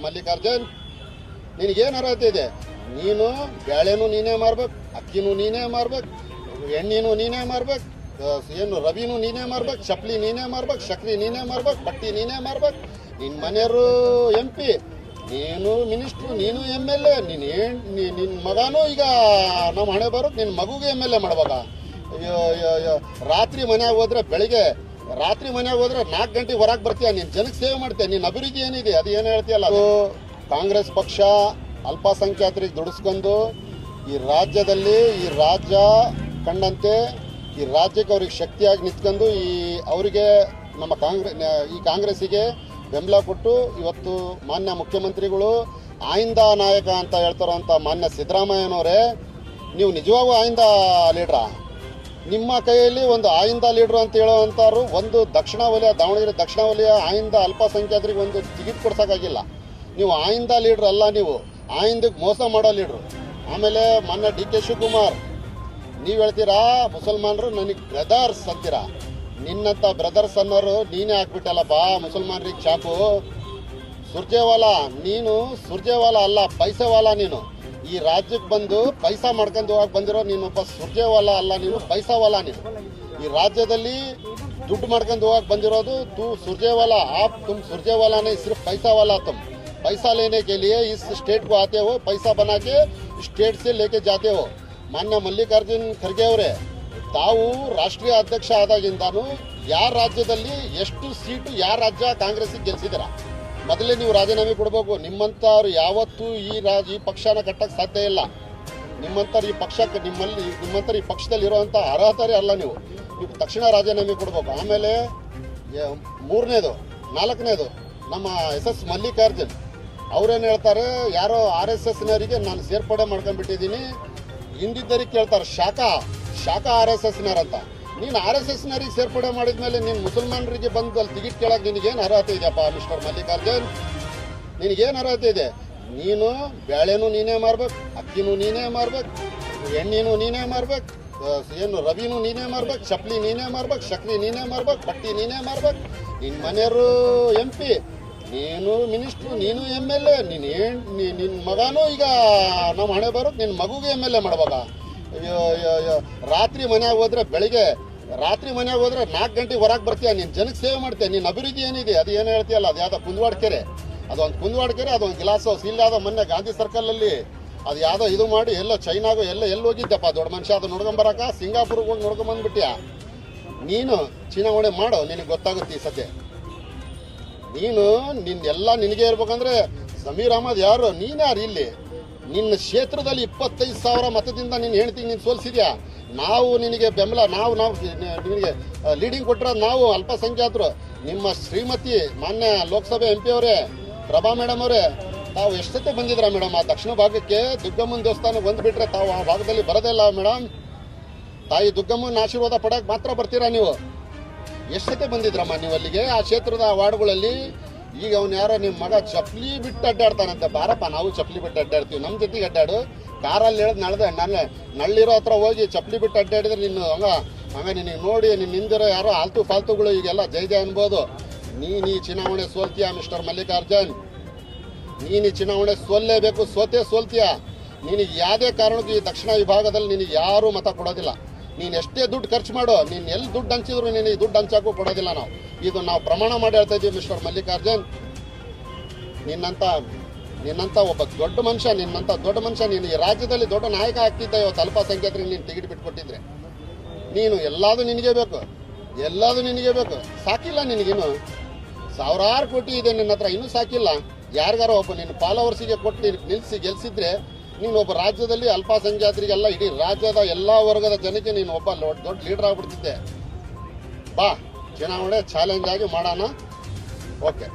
ಮಲ್ಲಿಕಾರ್ಜುನ್. ನಿನಗೇನು ಅರ್ಹತೆ ಇದೆ? ನೀನು ಬೇಳೆನೂ ನೀನೇ ಮಾರ್ಬೇಕು, ಅಕ್ಕಿನೂ ನೀನೇ ಮಾರ್ಬೇಕು, ಎಣ್ಣೆನೂ ನೀನೇ ಮಾರ್ಬೇಕು, ಏನು ರವಿನೂ ನೀನೇ ಮಾರ್ಬೇಕು, ಚಪ್ಪಲಿ ನೀನೇ ಮಾರ್ಬೇಕು, ಸಕ್ರೆ ನೀನೇ ಮಾರ್ಬೇಕು, ಬಟ್ಟೆ ನೀನೇ ಮಾರ್ಬೇಕು. ನಿನ್ನ ಮನೆಯವರು MP, ನೀನು ಮಿನಿಸ್ಟ್ರು, ನೀನು MLA, ನಿನ್ನ ಮಗನೂ ಈಗ ನಮ್ಮ ಹಣೆ ಬರೋದು ನಿನ್ನ ಮಗುಗೆ MLA ಮಾಡ್ಬೇಕಾ? ರಾತ್ರಿ ಮನ್ಯಾಗ ಹೋದ್ರೆ ಬೆಳಿಗ್ಗೆ, ರಾತ್ರಿ ಮನ್ಯಾಗ ಹೋದ್ರೆ 4 ಗಂಟೆಗೆ ಹೊರಗೆ ಬರ್ತೀಯ, ನೀನು ಜನಕ್ಕೆ ಸೇವೆ ಮಾಡ್ತೀಯ. ನಿನ್ನ ಅಭಿವೃದ್ಧಿ ಏನಿದೆ ಅದು ಏನು ಹೇಳ್ತೀಯಲ್ಲ, ಅದು ಕಾಂಗ್ರೆಸ್ ಪಕ್ಷ ಅಲ್ಪಸಂಖ್ಯಾತರಿಗೆ ದುಡಿಸ್ಕೊಂಡು ಈ ರಾಜ್ಯದಲ್ಲಿ ಈ ರಾಜ್ಯ ಕಂಡಂತೆ ಈ ರಾಜ್ಯಕ್ಕೆ ಅವ್ರಿಗೆ ಶಕ್ತಿಯಾಗಿ ನಿಂತ್ಕೊಂಡು ಅವರಿಗೆ ನಮ್ಮ ಕಾಂಗ್ರೆಸ್ಸಿಗೆ ಬೆಂಬಲ ಕೊಟ್ಟು ಇವತ್ತು ಮಾನ್ಯ ಮುಖ್ಯಮಂತ್ರಿಗಳು ಆಯಿಂದ ನಾಯಕ ಅಂತ ಹೇಳ್ತಾರಂಥ ಮಾನ್ಯ ಸಿದ್ದರಾಮಯ್ಯನವರೇ, ನೀವು ನಿಜವಾಗೂ ಆಯಿಂದ ಲೀಡ್ರಾ? ನಿಮ್ಮ ಕೈಯಲ್ಲಿ ಒಂದು ಆಯಿಂದ ಲೀಡ್ರು ಅಂತ ಹೇಳೋವಂಥವ್ರು ಒಂದು ದಕ್ಷಿಣ ವಲಯ, ದಾವಣಗೆರೆ ದಕ್ಷಿಣ ವಲಯ ಆಯಿಂದ ಅಲ್ಪಸಂಖ್ಯಾತರಿಗೆ ಒಂದು ಟಿಕೆಟ್ ಕೊಡ್ಸೋಕ್ಕಾಗಿಲ್ಲ. ನೀವು ಆಯಿಂದ ಲೀಡ್ರ್ ಅಲ್ಲ, ನೀವು ಆಯಿಂದಕ್ಕೆ ಮೋಸ ಮಾಡೋ ಲೀಡ್ರು. ಆಮೇಲೆ ಮೊನ್ನೆ DK ಶಿವಕುಮಾರ್, ನೀವು ಹೇಳ್ತೀರಾ ಮುಸಲ್ಮಾನರು ನನಗೆ ಬ್ರದರ್ಸ್ ಅಂತೀರಾ. ನಿನ್ನಂಥ ಬ್ರದರ್ಸ್ ಅನ್ನೋರು ನೀನೇ ಹಾಕ್ಬಿಟ್ಟಲ್ಲಪ್ಪ ಮುಸಲ್ಮಾನರಿಗೆ ಚಾಕು. ಸುರ್ಜೇವಾಲಾ, ನೀನು ಸುರ್ಜೇವಾಲಾ ಅಲ್ಲ, ಪೈಸೆವಾಲಾ. ನೀನು ಈ ರಾಜ್ಯಕ್ಕೆ ಬಂದು ಪೈಸಾ ಮಾಡ್ಕೊಂಡು ಹೋಗಕ್ಕೆ ಬಂದಿರೋ ನೀನೊಬ್ಬ ಸುರ್ಜೇವಾಲಾ ಅಲ್ಲ, ನೀನು ಪೈಸಾವಾಲಾ. ನೀನು ಈ ರಾಜ್ಯದಲ್ಲಿ ದುಡ್ಡು ಮಾಡ್ಕೊಂಡು ಹೋಗಕ್ಕೆ ಬಂದಿರೋದು तू सुरजेवाला, आप तुम सुरजेवाला नहीं, सिर्फ पैसा वाला तुम। पैसा लेने के लिए इस स्टेट को आते हो, पैसा बना के स्टेट से लेके जाते हो। ಮಾನ್ಯ ಮಲ್ಲಿಕಾರ್ಜುನ್ ಖರ್ಗೆ ಅವರೇ, ತಾವು ರಾಷ್ಟ್ರೀಯ ಅಧ್ಯಕ್ಷ ಆದಾಗಿಂದಾನು ಯಾರ ರಾಜ್ಯದಲ್ಲಿ ಎಷ್ಟು ಸೀಟು ಯಾರ ರಾಜ್ಯ ಕಾಂಗ್ರೆಸ್ಸಿಗೆ ಗೆಲ್ಸಿದಾರ? ಮೊದಲೇ ನೀವು ರಾಜೀನಾಮೆ ಕೊಡಬೇಕು. ನಿಮ್ಮಂಥವ್ರು ಯಾವತ್ತೂ ಈ ಪಕ್ಷನ ಕಟ್ಟಕ್ಕೆ ಸಾಧ್ಯ ಇಲ್ಲ. ನಿಮ್ಮಂಥವ್ರು ಈ ಪಕ್ಷಕ್ಕೆ ನಿಮ್ಮಂಥವ್ರು ಈ ಪಕ್ಷದಲ್ಲಿ ಇರೋವಂಥ ಅರ್ಹತೆ ಅಲ್ಲ. ನೀವು ತಕ್ಷಣ ರಾಜೀನಾಮೆ ಕೊಡಬೇಕು. ಆಮೇಲೆ 4ನೇದು ನಮ್ಮ SS ಮಲ್ಲಿಕಾರ್ಜುನ್ ಅವ್ರೇನು ಹೇಳ್ತಾರೆ, ಯಾರೋ RSSನವರಿಗೆ ನಾನು ಸೇರ್ಪಡೆ ಮಾಡ್ಕೊಂಡ್ಬಿಟ್ಟಿದ್ದೀನಿ. ಹಿಂದಿದ್ದರಿಗೆ ಕೇಳ್ತಾರೆ ಶಾಖಾ RSSನವ್ರು ಅಂತ. ನೀನು RSSನವರಿಗೆ ಸೇರ್ಪಡೆ ಮಾಡಿದ್ಮೇಲೆ ನೀನು ಮುಸಲ್ಮಾನರಿಗೆ ಬಂದು ಅಲ್ಲಿ ಟಿಕೆಟ್ ಕೇಳಕ್ಕೆ ನಿನಗೇನು ಅರ್ಹತೆ ಇದೆಯಪ್ಪ ಮಿಸ್ಟರ್ ಮಲ್ಲಿಕಾರ್ಜುನ್? ನಿನಗೇನು ಅರ್ಹತೆ ಇದೆ? ನೀನು ಬೇಳೆನೂ ನೀನೇ ಮಾರ್ಬೇಕು, ಅಕ್ಕಿನೂ ನೀನೇ ಮಾರ್ಬೇಕು, ಎಣ್ಣೆನೂ ನೀನೇ ಮಾರ್ಬೇಕು, ಏನು ರವಿನೂ ನೀನೇ ಮಾರ್ಬೇಕು, ಚಪ್ಪಲಿ ನೀನೇ ಮಾರ್ಬೇಕು, ಸಕ್ರೆ ನೀನೇ ಮಾರ್ಬೇಕು, ಬಟ್ಟೆ ನೀನೇ ಮಾರ್ಬೇಕು. ನಿನ್ನ ಮನೆಯವರು MP, ನೀನು ಮಿನಿಸ್ಟ್ರು, ನೀನು MLA, ನಿನ್ನ ಮಗನೂ ಈಗ ನಮ್ಮ ಹಣೆ ಬರೋದು ನಿನ್ನ ಮಗುಗೆ MLA ಮಾಡ್ಬೇಕಾ? ರಾತ್ರಿ ಮನ್ಯಾಗ ಹೋದ್ರೆ ಬೆಳಿಗ್ಗೆ, ರಾತ್ರಿ ಮನ್ಯಾಗ ಹೋದ್ರೆ 4 ಗಂಟೆಗೆ ಹೊರಗೆ ಬರ್ತೀಯ, ನೀನು ಜನಕ್ಕೆ ಸೇವೆ ಮಾಡ್ತೀಯ. ನಿನ್ನ ಅಭಿವೃದ್ಧಿ ಏನಿದೆ ಅದು ಏನು ಹೇಳ್ತೀಯಲ್ಲ, ಅದು ಯಾವುದೋ ಕುಂದವಾಡ ಕೆರೆ, ಅದೊಂದು ಕುಂದವಾಡ ಕೆರೆ, ಅದೊಂದು ಗ್ಲಾಸ್ ಹೌಸ್. ಇಲ್ಲಾದ ಮೊನ್ನೆ ಗಾಂಧಿ ಸರ್ಕಲಲ್ಲಿ ಅದು ಯಾವುದೋ ಇದು ಮಾಡಿ ಎಲ್ಲೋ ಚೈನಾಗೋ ಎಲ್ಲಿ ಹೋಗಿದ್ದಪ್ಪ ದೊಡ್ಡ ಮನುಷ್ಯ, ಅದು ನೋಡ್ಕೊಂಬರಕ ಸಿಂಗಾಪುರ್ಗೆ ಹೋಗಿ ನೋಡ್ಕೊಂಬಂದ್ಬಿಟ್ಯಾ. ನೀನು ಚುನಾವಣೆ ಮಾಡೋ, ನಿನಗೆ ಗೊತ್ತಾಗುತ್ತೆ ಈ ಸದ್ಯ. ನಿನ್ನೆಲ್ಲ ನಿನಗೆ ಇರ್ಬೇಕಂದ್ರೆ ಸಮೀರ್ ಅಹಮದ್ ಯಾರು? ನೀನ್ಯಾರು? ಇಲ್ಲಿ ನಿನ್ನ ಕ್ಷೇತ್ರದಲ್ಲಿ 25,000 ಮತದಿಂದ ನಿನ್ನ ಹೆಂಡ್ತಿಗೆ ನೀನು ಸೋಲಿಸಿದ್ಯಾ. ನಾವು ನಿನಗೆ ಬೆಂಬಲ, ನಾವು ನಿನಗೆ ಲೀಡಿಂಗ್ ಕೊಟ್ಟಿರೋದು ನಾವು ಅಲ್ಪಸಂಖ್ಯಾತರು. ನಿಮ್ಮ ಶ್ರೀಮತಿ ಮಾನ್ಯ ಲೋಕಸಭೆ MP ಅವರೇ, ಪ್ರಭಾ ಮೇಡಮ್ ಅವರೇ, ತಾವು ಎಷ್ಟೊತ್ತೆ ಬಂದಿದ್ರ ಮೇಡಮ್ ಆ ದಕ್ಷಿಣ ಭಾಗಕ್ಕೆ? ದುರ್ಗಮ್ಮನ ದೇವಸ್ಥಾನಕ್ಕೆ ಬಂದುಬಿಟ್ರೆ ತಾವು ಆ ಭಾಗದಲ್ಲಿ ಬರೋದೇ ಇಲ್ಲ ಮೇಡಮ್. ತಾಯಿ ದುರ್ಗಮ್ಮನ ಆಶೀರ್ವಾದ ಪಡಕ್ಕೆ ಮಾತ್ರ ಬರ್ತೀರಾ ನೀವು. ಎಷ್ಟೊತ್ತೆ ಬಂದಿದ್ರಮ್ಮ ನೀವು ಅಲ್ಲಿಗೆ? ಆ ಕ್ಷೇತ್ರದ ವಾರ್ಡ್ಗಳಲ್ಲಿ ಈಗ ಅವ್ನು ಯಾರೋ ನಿಮ್ಮ ಮಗ ಚಪ್ಪಲಿ ಬಿಟ್ಟು ಅಡ್ಡಾಡ್ತಾನಂತೆ. ಬಾರಪ್ಪ, ನಾವು ಚಪ್ಪಲಿ ಬಿಟ್ಟು ಅಡ್ಡಾಡ್ತೀವಿ, ನಮ್ಮ ಜೊತೆಗೆ ಅಡ್ಡಾಡು. ಕಾರಲ್ಲಿ ಹೇಳ್ದು ನಳ್ಳಿರೋ ಹತ್ರ ಹೋಗಿ ಚಪ್ಪಲಿ ಬಿಟ್ಟು ಅಡ್ಡಾಡಿದ್ರೆ ನೀನು ಹಂಗ ನಿನಗೆ ನೋಡಿ ನಿನ್ನ ಹಿಂದಿರೋ ಯಾರೋ ಫಾಲ್ತುಗಳು ಈಗೆಲ್ಲ ಜಯ ಅನ್ಬೋದು. ನೀನು ಈ ಚುನಾವಣೆ ಸೋಲ್ತೀಯ ಮಿಸ್ಟರ್ ಮಲ್ಲಿಕಾರ್ಜುನ್. ನೀನು ಈ ಚುನಾವಣೆ ಸೋಲ್ಲೇಬೇಕು, ಸೋಲ್ತೀಯ. ನಿನಗೆ ಯಾವುದೇ ಕಾರಣಕ್ಕೂ ಈ ದಕ್ಷಿಣ ವಿಭಾಗದಲ್ಲಿ ನಿನಗೆ ಯಾರೂ ಮತ ಕೊಡೋದಿಲ್ಲ. ನೀನು ಎಷ್ಟೇ ದುಡ್ಡು ಖರ್ಚು ಮಾಡೋ, ನೀನು ಎಲ್ಲಿ ದುಡ್ಡು ಹಂಚಿದ್ರು ನಿನಗೆ ದುಡ್ಡು ಹಂಚಾಕೂ ಕೊಡೋದಿಲ್ಲ ನಾವು. ಇದು ನಾವು ಪ್ರಮಾಣ ಮಾಡಿ ಹೇಳ್ತಾ ಇದ್ದೀವಿ ಮಿಸ್ಟರ್ ಮಲ್ಲಿಕಾರ್ಜುನ್. ನಿನ್ನಂಥ ಒಬ್ಬ ದೊಡ್ಡ ಮನುಷ್ಯ, ನೀನು ಈ ರಾಜ್ಯದಲ್ಲಿ ದೊಡ್ಡ ನಾಯಕ ಆಗ್ತಿದ್ದ. ಇವತ್ತು ಅಲ್ಪಸಂಖ್ಯಾತರಿಗೆ ನೀನು ಟಿಕೆಟ್ ಬಿಟ್ಕೊಟ್ಟಿದ್ರೆ ನೀನು ಎಲ್ಲದೂ ನಿನಗೆ ಬೇಕು. ಸಾಕಿಲ್ಲ ನಿನಗಿನ್ನು? 1000 ಕೋಟಿ ಇದೆ ನಿನ್ನ ಹತ್ರ, ಇನ್ನೂ ಸಾಕಿಲ್ಲ. ಯಾರಿಗಾರ ಒಬ್ಬ ನಿನ್ನ ಫಾಲೋವರ್ಸಿಗೆ ಕೊಟ್ಟು ನಿಲ್ಲಿಸಿ ಗೆಲ್ಸಿದ್ರೆ ನೀನು ಒಬ್ಬ ರಾಜ್ಯದಲ್ಲಿ ಅಲ್ಪಸಂಖ್ಯಾತರಿಗೆಲ್ಲ ಇಡೀ ರಾಜ್ಯದ ಎಲ್ಲ ವರ್ಗದ ಜನಕ್ಕೆ ನೀನು ಒಬ್ಬ ದೊಡ್ಡ ಲೀಡರ್ ಆಗ್ಬಿಡ್ತಿದ್ದೆ. ಬಾ, ಚುನಾವಣೆ ಚಾಲೆಂಜ್ ಆಗಿ ಮಾಡೋಣ. ಓಕೆ.